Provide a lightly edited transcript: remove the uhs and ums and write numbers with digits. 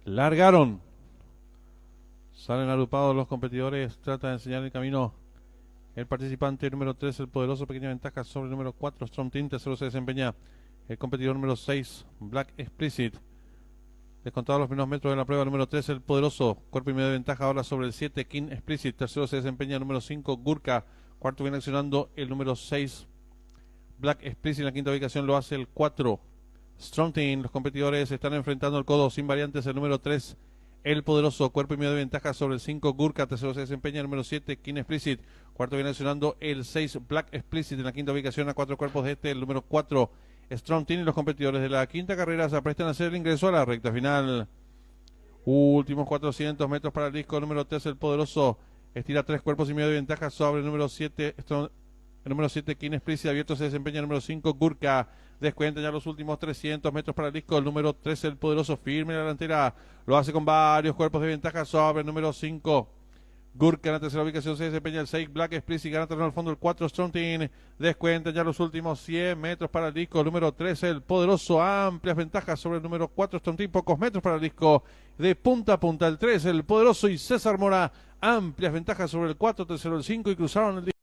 Largaron. Salen agrupados los competidores. Trata de enseñar el camino el participante número 3, el poderoso, pequeña ventaja sobre el número 4, Strong Team. Tercero se desempeña el competidor número 6, Black Explicit. Descontados los primeros metros de la prueba, número 3, el poderoso, cuerpo y medio de ventaja ahora sobre el 7, King Explicit. Tercero se desempeña el número 5, Gurka. Cuarto viene accionando el número 6, Black Explicit. En la quinta ubicación lo hace el 4, Strong Team. Los competidores están enfrentando el codo sin variantes, el número 3, el poderoso, cuerpo y medio de ventaja sobre el 5, Gurka. Tercero se desempeña el número 7, King Explicit. Cuarto viene accionando el 6, Black Explicit. En la quinta ubicación a 4 cuerpos de el número 4, Strong Team. Y los competidores de la quinta carrera se aprestan a hacer el ingreso a la recta final. Últimos 400 metros para el disco número 3, el poderoso. Estira 3 cuerpos y medio de ventaja sobre el número 7, el número 7, King Explicit. Abierto se desempeña el número 5, Gurka. Descuenta ya los últimos 300 metros para el disco. El número 3, el poderoso, firme en la delantera. Lo hace con varios cuerpos de ventaja sobre el número 5, Gurka. En la tercera ubicación se desempeña el 6, Black Explicit. Gana terreno al fondo el 4, Strong Team. Descuenta ya los últimos 100 metros para el disco. El número 3, el poderoso. Amplias ventajas sobre el número 4, Strong Team. Pocos metros para el disco. De punta a punta el 3, el poderoso y César Mora. Amplias ventajas sobre el 4, tercero el 5 y cruzaron el disco.